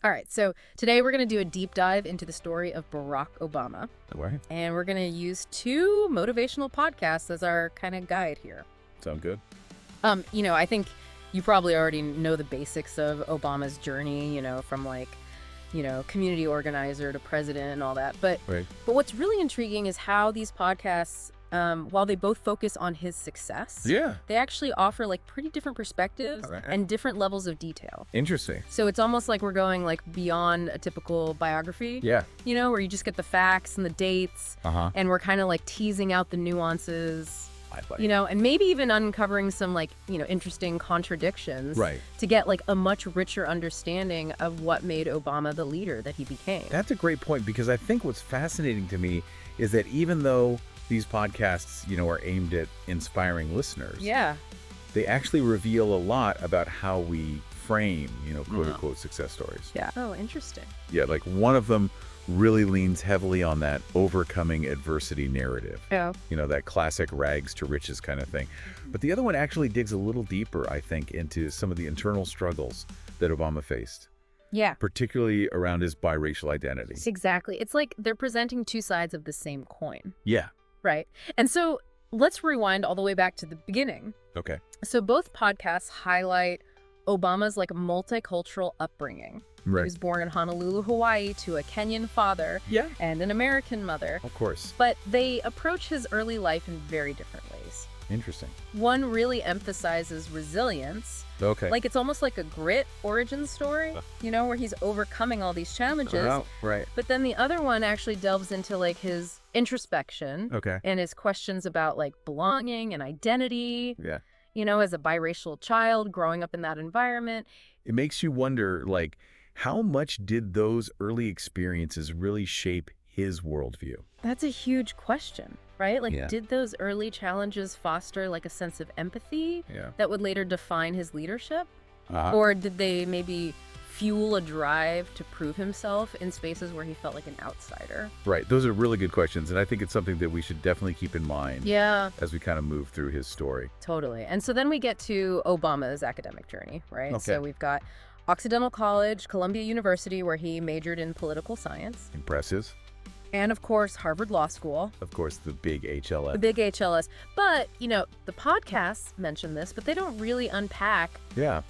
All right, so today we're going to do a deep dive into the story of Barack Obama. Right. And we're going to use 2 motivational podcasts as our kind of guide here. Sound good? I think you probably already know the basics of Obama's journey, from community organizer to president and all that. But what's really intriguing is how these podcasts, while they both focus on his success, they actually offer pretty different perspectives and different levels of detail. Interesting. So it's almost like we're going beyond a typical biography. Yeah. Where you just get the facts and the dates, and we're kind of teasing out the nuances. And maybe even uncovering some interesting contradictions to get a much richer understanding of what made Obama the leader that he became. That's a great point, because I think what's fascinating to me is that even though these podcasts, are aimed at inspiring listeners, they actually reveal a lot about how we frame, quote unquote success stories. Yeah. Oh, interesting. Yeah, one of them really leans heavily on that overcoming adversity narrative. Yeah. That classic rags to riches kind of thing. But the other one actually digs a little deeper, I think, into some of the internal struggles that Obama faced. Yeah. Particularly around his biracial identity. Exactly. It's like they're presenting 2 sides of the same coin. Yeah. Right. And so let's rewind all the way back to the beginning. Okay. So both podcasts highlight Obama's multicultural upbringing. Right. He was born in Honolulu, Hawaii, to a Kenyan father and an American mother. Of course. But they approach his early life in very different ways. Interesting. One really emphasizes resilience. Okay. It's almost like a grit origin story, where he's overcoming all these challenges. Oh, right. But then the other one actually delves into his introspection. Okay. And his questions about belonging and identity. Yeah. As a biracial child growing up in that environment. It makes you wonder, how much did those early experiences really shape his worldview? That's a huge question, right? Did those early challenges foster a sense of empathy that would later define his leadership? Or did they maybe fuel a drive to prove himself in spaces where he felt like an outsider? Right. Those are really good questions. And I think it's something that we should definitely keep in mind as we kind of move through his story. Totally. And so then we get to Obama's academic journey, right? Okay. So we've got Occidental College, Columbia University, where he majored in political science. Impressive. And, of course, Harvard Law School. Of course, the big HLS. The big HLS. But, the podcasts mention this, but they don't really unpack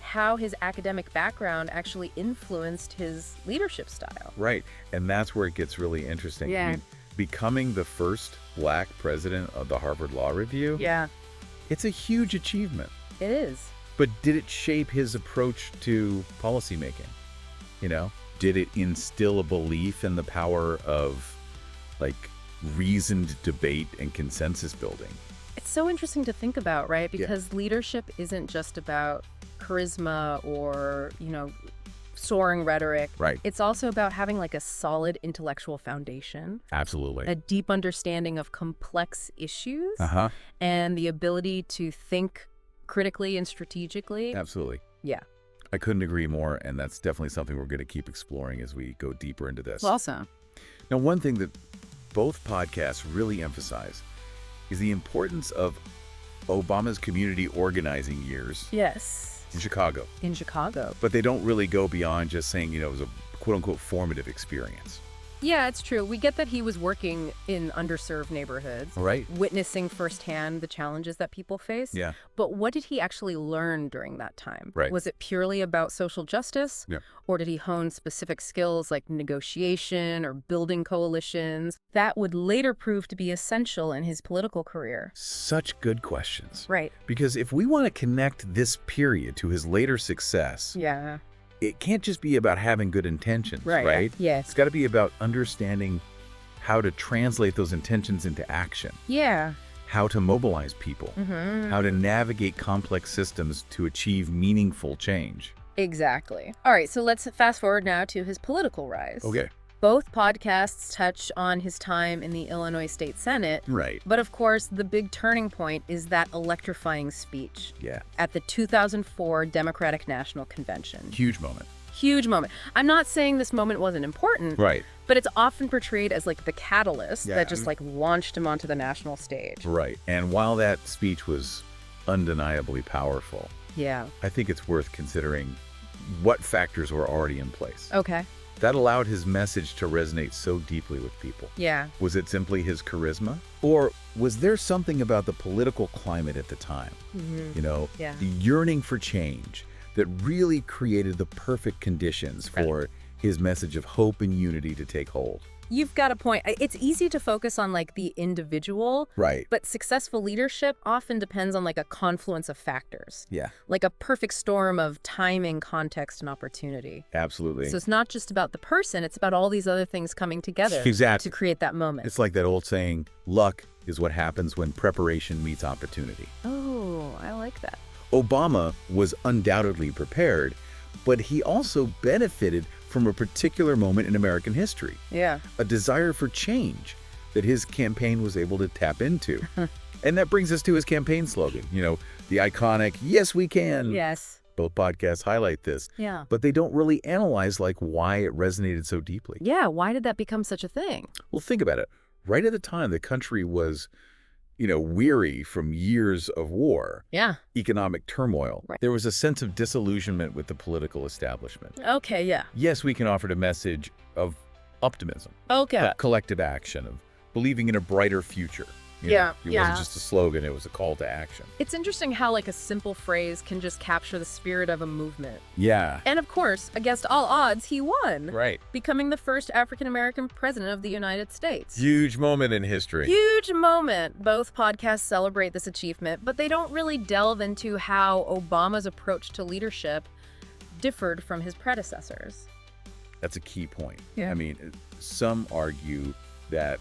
how his academic background actually influenced his leadership style. Right. And that's where it gets really interesting. Yeah. I mean, becoming the first Black president of the Harvard Law Review, it's a huge achievement. It is. But did it shape his approach to policymaking? Did it instill a belief in the power of reasoned debate and consensus building? It's so interesting to think about, right? Because leadership isn't just about charisma or, soaring rhetoric. Right. It's also about having a solid intellectual foundation. Absolutely. A deep understanding of complex issues. And the ability to think critically and strategically. Absolutely. Yeah. I couldn't agree more, and that's definitely something we're going to keep exploring as we go deeper into this. Awesome. Now, one thing that both podcasts really emphasize is the importance of Obama's community organizing years. Yes. In Chicago. In Chicago. But they don't really go beyond just saying, it was a quote-unquote formative experience. Yeah, it's true. We get that he was working in underserved neighborhoods, witnessing firsthand the challenges that people face. Yeah. But what did he actually learn during that time? Right. Was it purely about social justice? Yeah. Or did he hone specific skills like negotiation or building coalitions that would later prove to be essential in his political career? Such good questions. Right. Because if we want to connect this period to his later success, it can't just be about having good intentions, right? Yes. It's got to be about understanding how to translate those intentions into action. Yeah. How to mobilize people. How to navigate complex systems to achieve meaningful change. Exactly. All right, so let's fast forward now to his political rise. Okay. Both podcasts touch on his time in the Illinois State Senate. Right. But of course, the big turning point is that electrifying speech. Yeah. At the 2004 Democratic National Convention. Huge moment. Huge moment. I'm not saying this moment wasn't important. Right. But it's often portrayed as the catalyst that just launched him onto the national stage. Right. And while that speech was undeniably powerful, I think it's worth considering what factors were already in place. Okay. That allowed his message to resonate so deeply with people. Yeah. Was it simply his charisma? Or was there something about the political climate at the time? The yearning for change that really created the perfect conditions for his message of hope and unity to take hold? You've got a point. It's easy to focus on like the individual, right? But successful leadership often depends on like a confluence of factors. Yeah. Like a perfect storm of timing, context, and opportunity. Absolutely. So it's not just about the person, it's about all these other things coming together exactly. to create that moment. It's like that old saying, luck is what happens when preparation meets opportunity. Oh, I like that. Obama was undoubtedly prepared, but he also benefited from a particular moment in American history. Yeah. A desire for change that his campaign was able to tap into. And that brings us to his campaign slogan, the iconic, "Yes, we can." Yes. Both podcasts highlight this. Yeah. But they don't really analyze why it resonated so deeply. Yeah, why did that become such a thing? Well, think about it. Right at the time, the country was weary from years of war, economic turmoil. Right. There was a sense of disillusionment with the political establishment. Okay, yeah. Yes, we can offer a message of optimism, Okay. collective action, of believing in a brighter future. It wasn't just a slogan, it was a call to action. It's interesting how like a simple phrase can just capture the spirit of a movement. Yeah. And of course, against all odds, he won. Right. Becoming the first African-American president of the United States. Huge moment in history. Huge moment. Both podcasts celebrate this achievement, but they don't really delve into how Obama's approach to leadership differed from his predecessors. That's a key point. Yeah. I mean, some argue that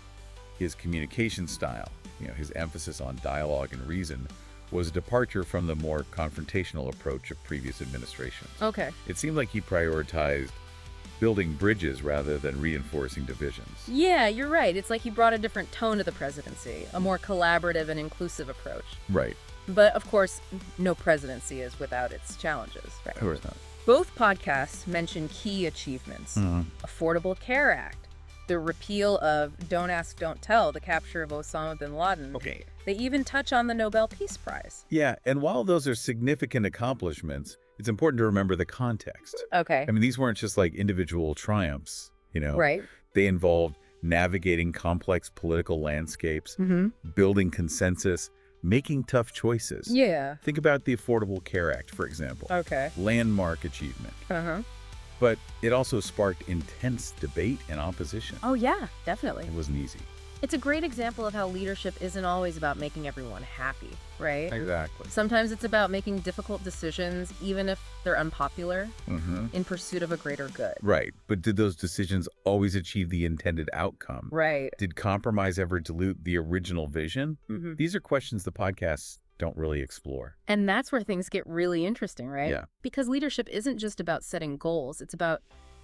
his communication style, his emphasis on dialogue and reason, was a departure from the more confrontational approach of previous administrations. Okay. It seemed like he prioritized building bridges rather than reinforcing divisions. Yeah, you're right. It's like he brought a different tone to the presidency, a more collaborative and inclusive approach. Right. But of course, no presidency is without its challenges. Right? Of course not. Both podcasts mention key achievements. Affordable Care Act, the repeal of Don't Ask, Don't Tell, the capture of Osama bin Laden. Okay. They even touch on the Nobel Peace Prize. Yeah, and while those are significant accomplishments, it's important to remember the context. Okay. I mean, these weren't just like individual triumphs, Right. They involved navigating complex political landscapes, building consensus, making tough choices. Yeah. Think about the Affordable Care Act, for example. Okay. Landmark achievement. But it also sparked intense debate and opposition. Oh, yeah, definitely. It wasn't easy. It's a great example of how leadership isn't always about making everyone happy, right? Exactly. Sometimes it's about making difficult decisions, even if they're unpopular, in pursuit of a greater good. Right. But did those decisions always achieve the intended outcome? Right. Did compromise ever dilute the original vision? These are questions the podcasts don't really explore. And that's where things get really interesting, right? Yeah. Because leadership isn't just about setting goals. It's about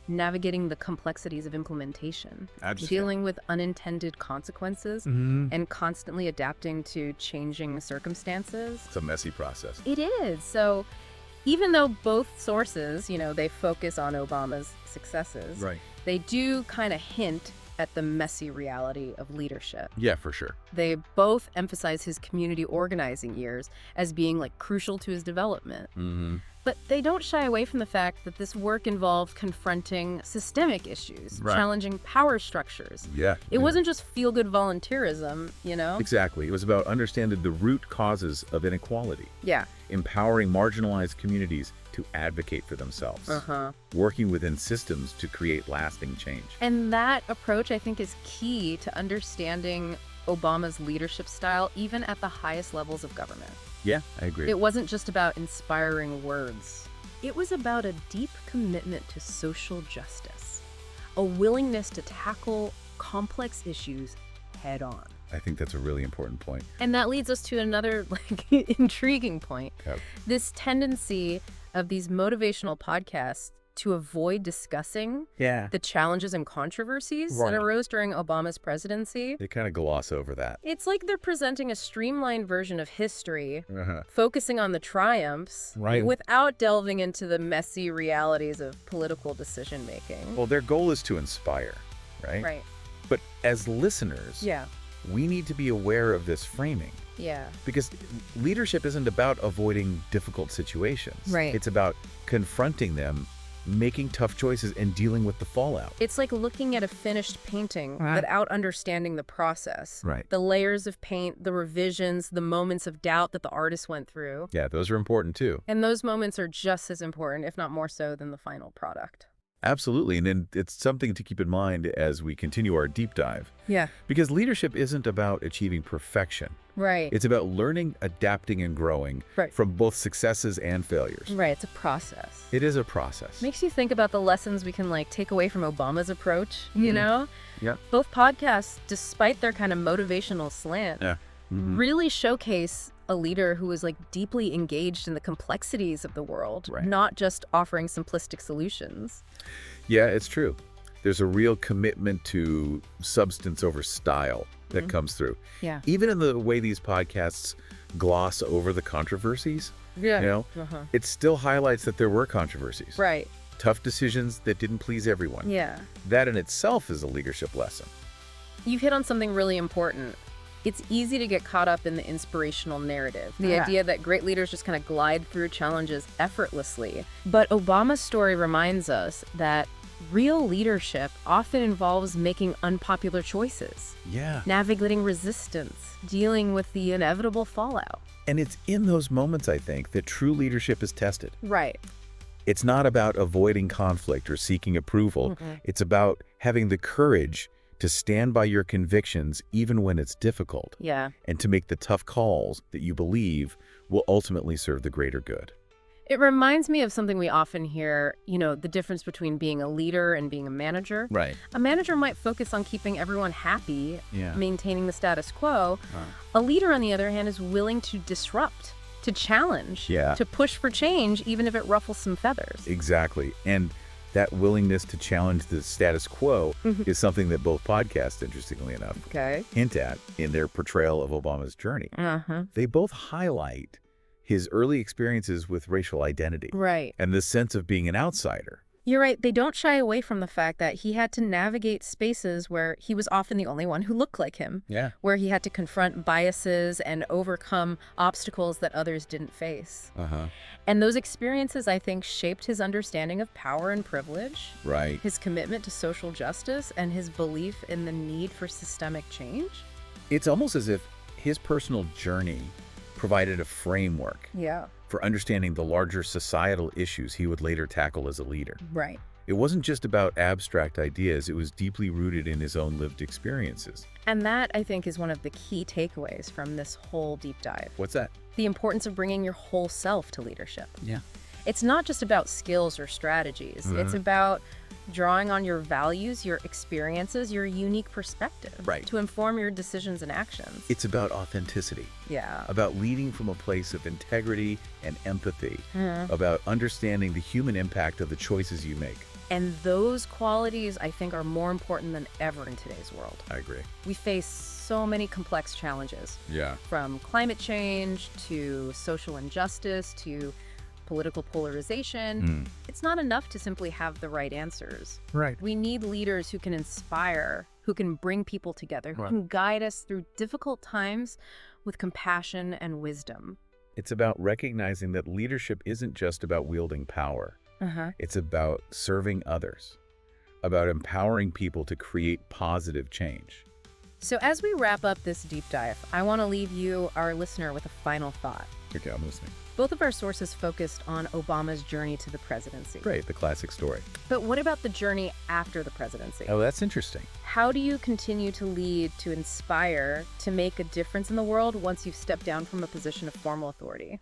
navigating the complexities of implementation, dealing with unintended consequences, and constantly adapting to changing circumstances. It's a messy process. It is. So even though both sources, they focus on Obama's successes, Right. they do kind of hint at the messy reality of leadership. Yeah, for sure. They both emphasize his community organizing years as being crucial to his development. But they don't shy away from the fact that this work involved confronting systemic issues, challenging power structures. Yeah. It wasn't just feel-good volunteerism, Exactly. It was about understanding the root causes of inequality. Yeah. Empowering marginalized communities to advocate for themselves. Working within systems to create lasting change. And that approach, I think, is key to understanding Obama's leadership style, even at the highest levels of government. Yeah, I agree. It wasn't just about inspiring words. It was about a deep commitment to social justice, a willingness to tackle complex issues head on. I think that's a really important point. And that leads us to another intriguing point. Yep. This tendency of these motivational podcasts to avoid discussing the challenges and controversies that arose during Obama's presidency. They kind of gloss over that. It's like they're presenting a streamlined version of history, focusing on the triumphs, without delving into the messy realities of political decision-making. Well, their goal is to inspire, right? Right. But as listeners, we need to be aware of this framing. Yeah. Because leadership isn't about avoiding difficult situations. Right. It's about confronting them making tough choices and dealing with the fallout. It's like looking at a finished painting without understanding the process. Right. The layers of paint, the revisions, the moments of doubt that the artist went through. Yeah, those are important too. And those moments are just as important, if not more so, than the final product. Absolutely. And then it's something to keep in mind as we continue our deep dive. Yeah. Because leadership isn't about achieving perfection. Right. It's about learning, adapting, and growing from both successes and failures. Right. It's a process. It is a process. Makes you think about the lessons we can take away from Obama's approach, you know? Yeah. Both podcasts, despite their kind of motivational slant, really showcase a leader who is deeply engaged in the complexities of the world, not just offering simplistic solutions. Yeah, it's true. There's a real commitment to substance over style that comes through. Yeah. Even in the way these podcasts gloss over the controversies, it still highlights that there were controversies. Right. Tough decisions that didn't please everyone. Yeah. That in itself is a leadership lesson. You've hit on something really important. It's easy to get caught up in the inspirational narrative, the idea that great leaders just kind of glide through challenges effortlessly. But Obama's story reminds us that real leadership often involves making unpopular choices, navigating resistance, dealing with the inevitable fallout. And it's in those moments, I think, that true leadership is tested. Right. It's not about avoiding conflict or seeking approval. It's about having the courage to stand by your convictions even when it's difficult. Yeah. And to make the tough calls that you believe will ultimately serve the greater good. It reminds me of something we often hear, the difference between being a leader and being a manager. Right. A manager might focus on keeping everyone happy, maintaining the status quo. A leader, on the other hand, is willing to disrupt, to challenge, to push for change, even if it ruffles some feathers. Exactly. And that willingness to challenge the status quo is something that both podcasts, interestingly enough, hint at in their portrayal of Obama's journey. They both highlight his early experiences with racial identity. Right. And the sense of being an outsider. You're right. They don't shy away from the fact that he had to navigate spaces where he was often the only one who looked like him. Yeah. Where he had to confront biases and overcome obstacles that others didn't face. And those experiences, I think, shaped his understanding of power and privilege. Right. His commitment to social justice and his belief in the need for systemic change. It's almost as if his personal journey provided a framework for understanding the larger societal issues he would later tackle as a leader. Right. It wasn't just about abstract ideas, it was deeply rooted in his own lived experiences. And that, I think, is one of the key takeaways from this whole deep dive. What's that? The importance of bringing your whole self to leadership. Yeah. It's not just about skills or strategies. It's about drawing on your values, your experiences, your unique perspective to inform your decisions and actions. It's about authenticity. Yeah. About leading from a place of integrity and empathy. About understanding the human impact of the choices you make. And those qualities, I think, are more important than ever in today's world. I agree. We face so many complex challenges. Yeah. From climate change to social injustice to political polarization. It's not enough to simply have the right answers. Right. We need leaders who can inspire, who can bring people together, who can guide us through difficult times with compassion and wisdom. It's about recognizing that leadership isn't just about wielding power. It's about serving others, about empowering people to create positive change. So as we wrap up this deep dive, I want to leave you, our listener, with a final thought. Okay, I'm listening. Both of our sources focused on Obama's journey to the presidency. Great, the classic story. But what about the journey after the presidency? Oh, that's interesting. How do you continue to lead, to inspire, to make a difference in the world once you've stepped down from a position of formal authority?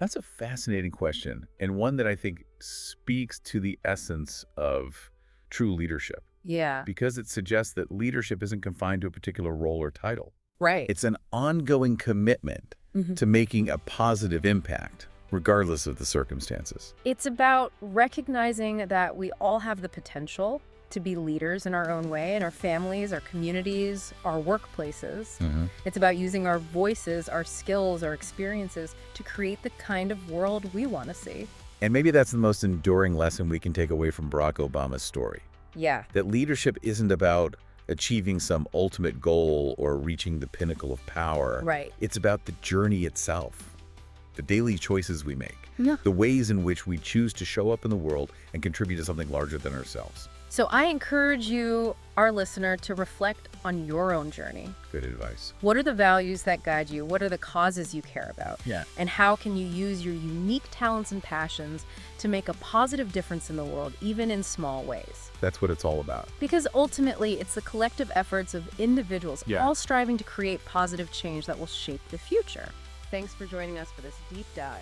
That's a fascinating question, and one that I think speaks to the essence of true leadership. Yeah. Because it suggests that leadership isn't confined to a particular role or title. Right. It's an ongoing commitment to making a positive impact, regardless of the circumstances. It's about recognizing that we all have the potential to be leaders in our own way, in our families, our communities, our workplaces. It's about using our voices, our skills, our experiences to create the kind of world we want to see. And maybe that's the most enduring lesson we can take away from Barack Obama's story. Yeah. That leadership isn't about achieving some ultimate goal or reaching the pinnacle of power. Right. It's about the journey itself. the daily choices we make, Yeah. the ways in which we choose to show up in the world and contribute to something larger than ourselves. So I encourage you, our listener, to reflect on your own journey. Good advice. What are the values that guide you? What are the causes you care about? Yeah. And how can you use your unique talents and passions to make a positive difference in the world, even in small ways? That's what it's all about. Because ultimately, it's the collective efforts of individuals all striving to create positive change that will shape the future. Thanks for joining us for this deep dive.